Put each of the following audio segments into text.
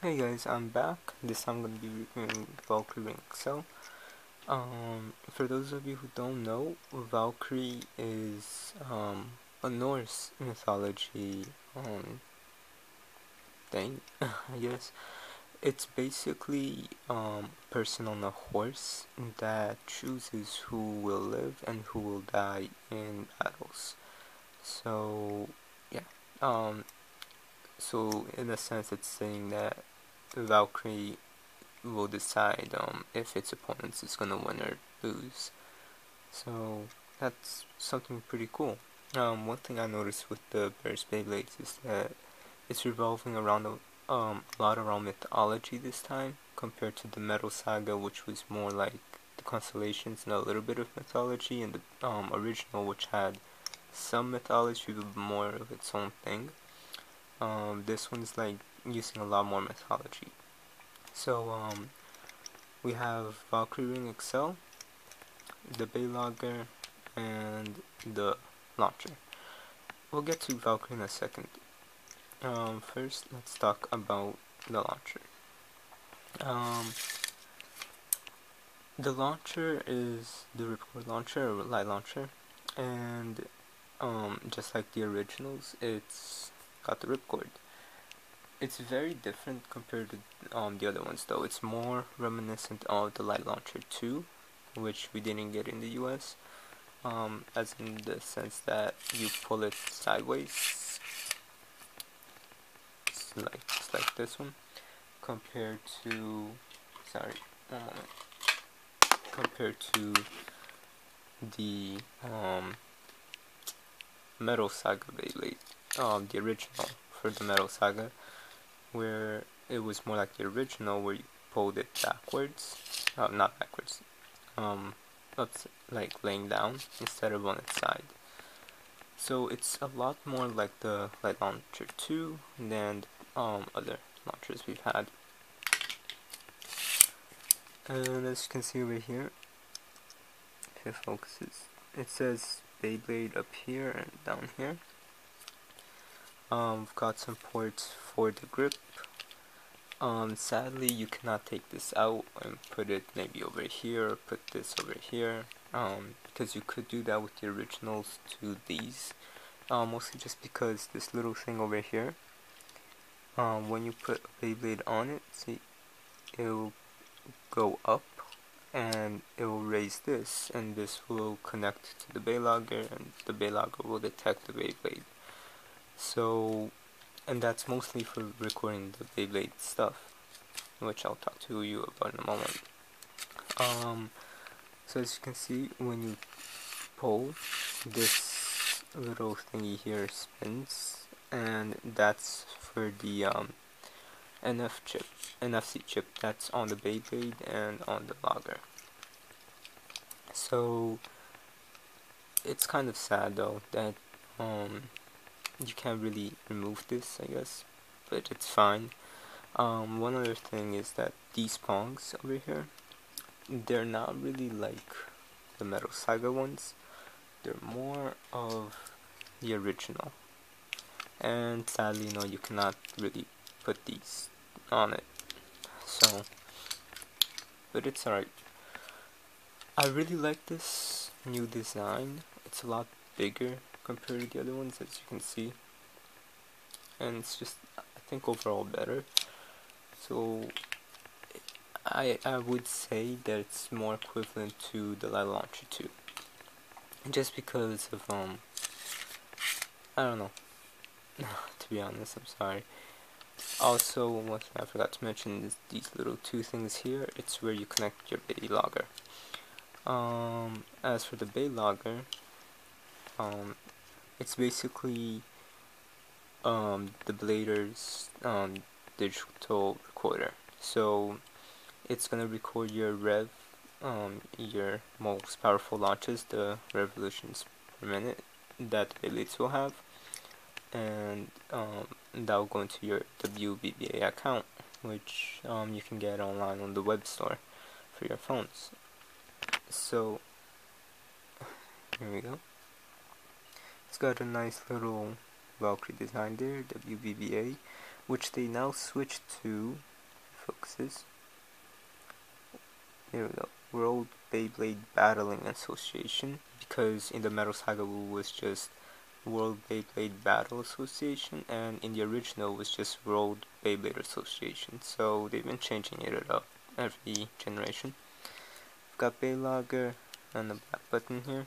Hey guys, I'm back. This time I'm going to be reviewing Valkyrie accel. For those of you who don't know, Valkyrie is a Norse mythology thing, I guess. It's basically a person on a horse that chooses who will live and who will die in battles. So, yeah. Um, so in a sense, it's saying that Valkyrie will decide if its opponents is gonna win or lose. So that's something pretty cool. One thing I noticed with the Bears Beyblades is that it's revolving around a lot around mythology this time compared to the Metal Saga, which was more like the constellations and a little bit of mythology, and the original, which had some mythology but more of its own thing. This one's like using a lot more mythology. So we have Valkyrie accel, the Beylogger, and the launcher. We'll get to Valkyrie in a second. First, let's talk about the launcher. Um, the launcher is the ripcord launcher or light launcher, and just like the originals, it's got the ripcord. It's very different compared to the other ones, though. It's more reminiscent of the light launcher 2, which we didn't get in the US. As in the sense that you pull it sideways, it's like this one, compared to, sorry, one moment, compared to the Metal Saga Beyblade, the original for the Metal Saga, where it was more like the original, where you pulled it backwards, not backwards, that's like laying down instead of on its side. So it's a lot more like the Light Launcher 2 than other launchers we've had. And as you can see over here, if it focuses, it says Beyblade up here and down here. We've got some ports for the grip. Sadly, you cannot take this out and put it maybe over here, or put this over here, because you could do that with the originals to these. Mostly just because this little thing over here, when you put a Beyblade on it, see, it will go up and it will raise this, and this will connect to the Beylogger, and the Beylogger will detect the Beyblade. So, and that's mostly for recording the Beyblade stuff, which I'll talk to you about in a moment. So as you can see, when you pull, this little thingy here spins, and that's for the NFC chip that's on the Beyblade and on the logger. So it's kind of sad though that you can't really remove this, I guess, but it's fine. One other thing is that these prongs over here, they're not really like the Metal Saga ones. They're more of the original, and sadly, you cannot really put these on it. So, but it's alright. I really like this new design. It's a lot bigger compared to the other ones, as you can see, and it's just, I think, overall better. So I would say that it's more equivalent to the Light Launcher 2, just because of I don't know. To be honest, I'm sorry. Also, one thing I forgot to mention is these little two things here. It's where you connect your Beylogger. As for the Beylogger, it's basically the Blader's digital recorder. So it's gonna record your your most powerful launches, the revolutions per minute that the Beyblades will have, and that will go into your WBBA account, which you can get online on the web store for your phones. So here we go. It's got a nice little Valkyrie design there, WBBA, which they now switched to boxes. Here we go. World Beyblade Battling Association, because in the Metal Saga was just World Beyblade Battle Association, and in the original was just World Beyblade Association. So they've been changing it up every generation. We've got Beylogger and the back button here.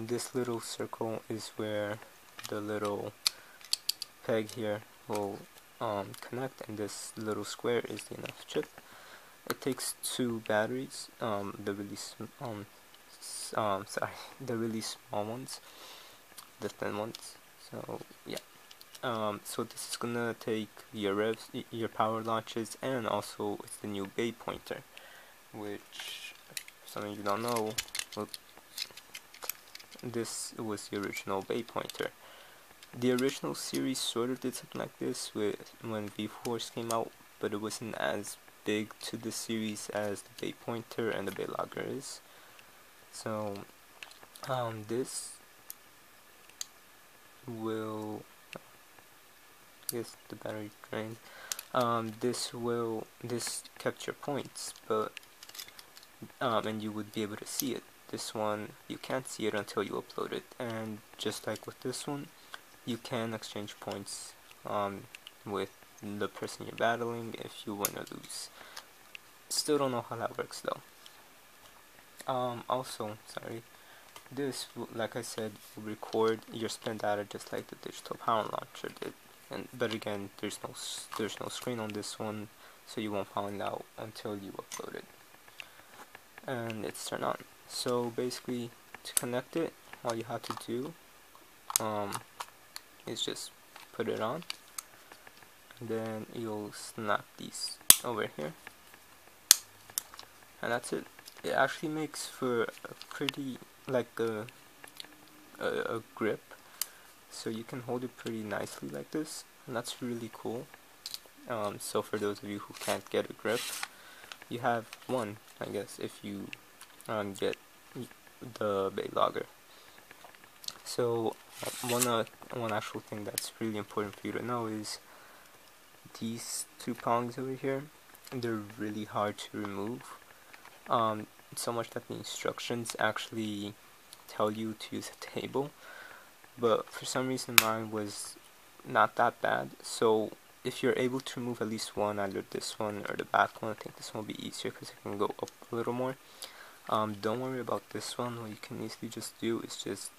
This little circle is where the little peg here will connect, and this little square is the enough chip. It takes 2 batteries, the really the really small ones, the thin ones. So yeah, so this is gonna take your revs, your power launches, and also it's the new Bay pointer, which some of you don't know. Well, this was the original Bay pointer. The original series sort of did something like this with when V-Force came out, but it wasn't as big to the series as the Bay pointer and the Beylogger is. So this will, I guess the battery drained. This kept your points, but and you would be able to see it. This one you can't see it until you upload it, and just like with this one, you can exchange points with the person you're battling if you win or lose. Still don't know how that works though. Also, sorry, this, like I said, will record your spin data just like the digital power launcher did. But again, there's no screen on this one, so you won't find out until you upload it. And it's turned on. So basically, to connect it, all you have to do is just put it on, and then you'll snap these over here, and that's it. It actually makes for a pretty, like a grip, so you can hold it pretty nicely like this, and that's really cool. So for those of you who can't get a grip, you have one, I guess, if you get the Beylogger. So one actual thing that's really important for you to know is these 2 prongs over here. They're really hard to remove. So much that the instructions actually tell you to use a table, but for some reason mine was not that bad. So if you're able to remove at least one, either this one or the back one, I think this one will be easier because it can go up a little more. Don't worry about this one. What you can easily just do is just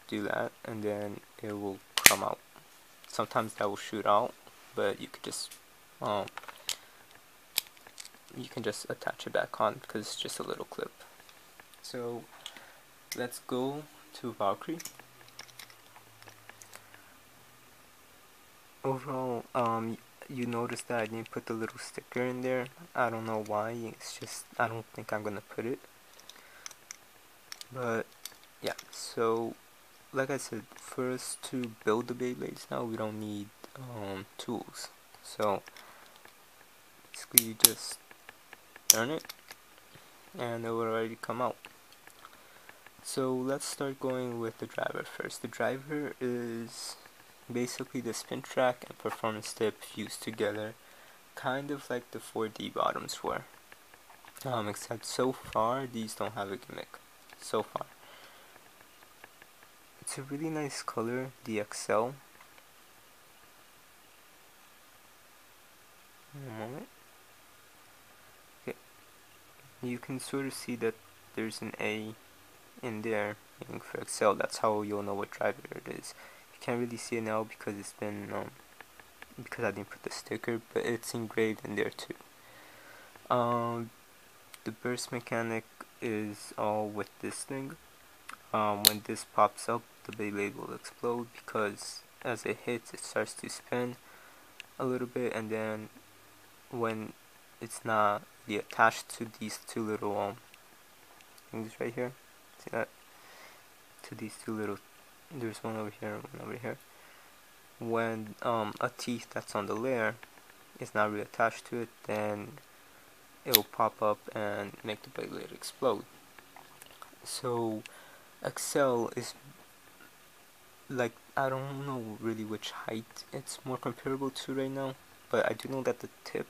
do that, and then it will come out. Sometimes that will shoot out, but you could just attach it back on because it's just a little clip. So let's go to Valkyrie. Overall, you notice that I didn't put the little sticker in there. I don't know why. It's just I don't think I'm gonna put it. But yeah, so like I said, for us to build the Beyblades now, we don't need tools. So basically, you just turn it, and it will already come out. So let's start going with the driver first. The driver is basically the spin track and performance tip fused together, kind of like the 4D bottoms were. Except so far these don't have a gimmick. So far, it's a really nice color, the accel. A moment. Okay, you can sort of see that there's an A in there, meaning for accel. That's how you'll know what driver it is. You can't really see it now because it's been because I didn't put the sticker, but it's engraved in there too. The burst mechanic is all with this thing. When this pops up, the Beyblade will explode because as it hits, it starts to spin a little bit, and then when it's not really attached to these 2 little things right here, see that? To these 2 little, there's one over here and one over here. When a teeth that's on the layer is not really attached to it, then it will pop up and make the Beyblade explode. So accel is like, I don't know really which height it's more comparable to right now, but I do know that the tip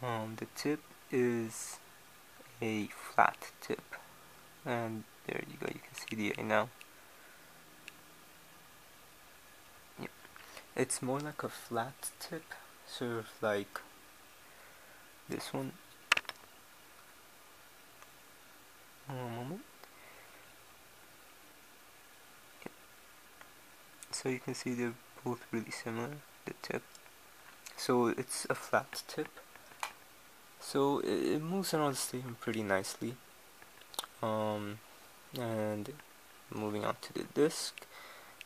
The tip is a flat tip, and there you go, you can see the A now. Yeah. It's more like a flat tip, sort of like this one. One moment. Yeah. So you can see they're both really similar, the tip. So it's a flat tip, so it moves around the stadium pretty nicely. And moving on to the disc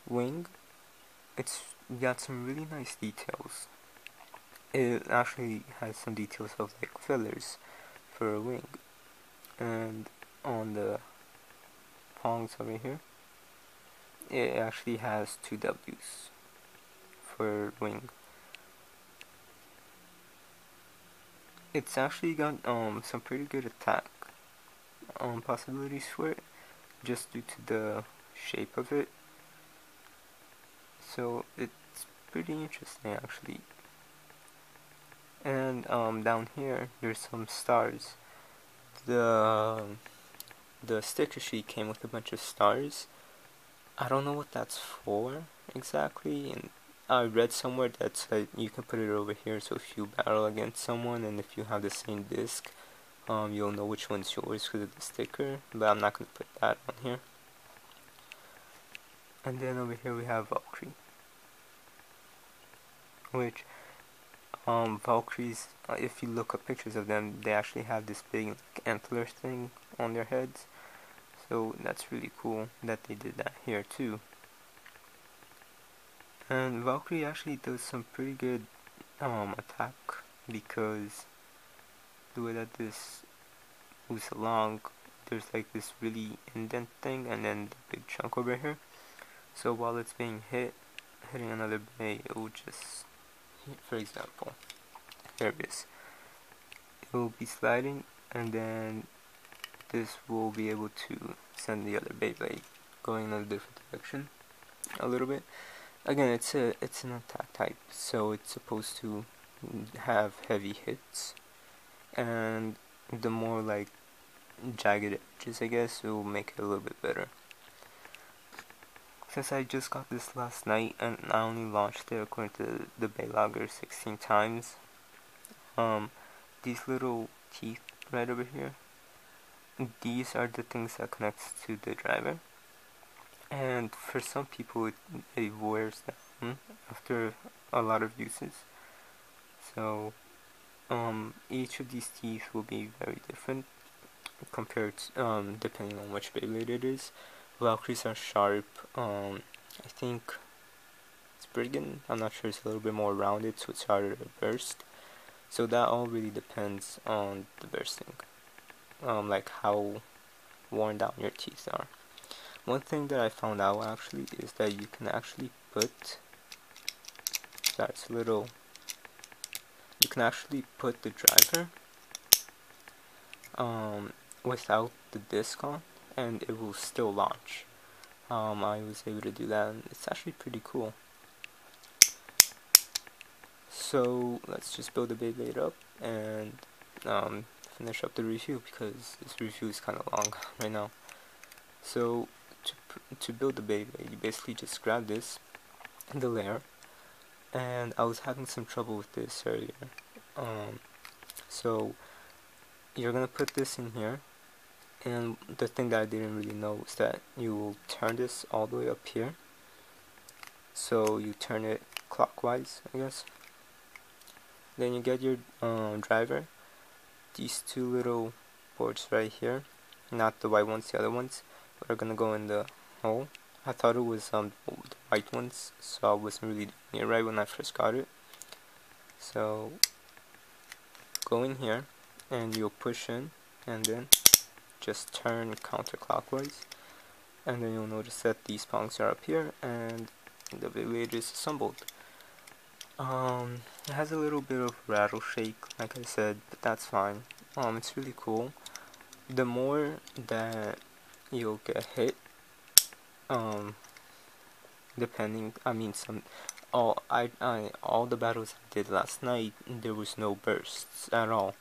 wing, it's got some really nice details. It actually has some details of like fillers for a wing, and on the prongs over here, it actually has two W's for wing. It's actually got some pretty good attack possibilities for it, just due to the shape of it. So it's pretty interesting actually. And down here there's some stars. The sticker sheet came with a bunch of stars. I don't know what that's for exactly, and I read somewhere that said you can put it over here, so if you battle against someone and if you have the same disc, you'll know which one's yours because of the sticker, but I'm not going to put that on here. And then over here we have Valkyrie, which Valkyries, if you look up pictures of them, they actually have this big like, antler thing on their heads, so that's really cool that they did that here too. And Valkyrie actually does some pretty good attack, because the way that this moves along, there's like this really indent thing and then the big chunk over here. So while it's being hitting another bay, it will just, for example, here it is. It will be sliding, and then this will be able to send the other Beyblade going in a different direction a little bit. Again, it's an attack type, so it's supposed to have heavy hits, and the more like jagged edges, I guess, it will make it a little bit better. Since I just got this last night and I only launched it according to the Beylogger 16 times, these little teeth right over here, these are the things that connects to the driver, and for some people it wears down after a lot of uses. So each of these teeth will be very different compared to, depending on which Beyblade it is. Valkyries are sharp. I think Spriggan, I'm not sure, it's a little bit more rounded, so it's harder to burst. So that all really depends on the bursting, like how worn down your teeth are. One thing that I found out actually is that you can actually put, that's a little, you can actually put the driver without the disc on, and it will still launch. I was able to do that, and it's actually pretty cool. So let's just build the Beyblade up and finish up the review, because this review is kind of long right now. So to build the Beyblade, you basically just grab this, the layer, and I was having some trouble with this earlier. So you're gonna put this in here, and the thing that I didn't really know is that you will turn this all the way up here. So you turn it clockwise, I guess. Then you get your driver. These two little boards right here, not the white ones, the other ones, are gonna go in the hole. I thought it was the white ones, so I wasn't really doing it right when I first got it. So go in here, and you'll push in, and then just turn counterclockwise, and then you'll notice that these prongs are up here, and the Beyblade is assembled. It has a little bit of rattle shake, like I said, but that's fine. It's really cool. The more that you'll get hit, depending, I mean, all the battles I did last night, there was no bursts at all.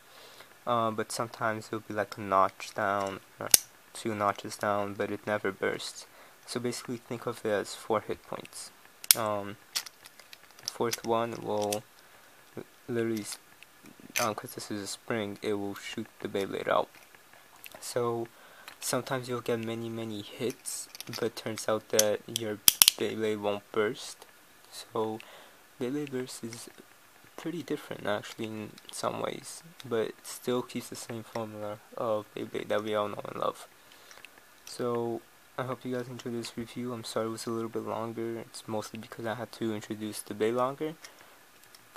But sometimes it'll be like a notch down, or 2 notches down, but it never bursts. So basically, think of it as 4 hit points. The fourth one will literally, because this is a spring, it will shoot the Beyblade out. So sometimes you'll get many hits, but turns out that your Beyblade won't burst. So Beyblade burst is pretty different actually in some ways, but still keeps the same formula of Beyblade that we all know and love. So I hope you guys enjoyed this review. I'm sorry it was a little bit longer. It's mostly because I had to introduce the Bey longer.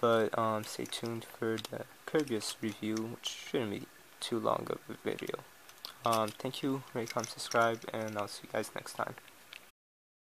But stay tuned for the previous review, which shouldn't be too long of a video. Thank you, rate, comment, subscribe, and I'll see you guys next time.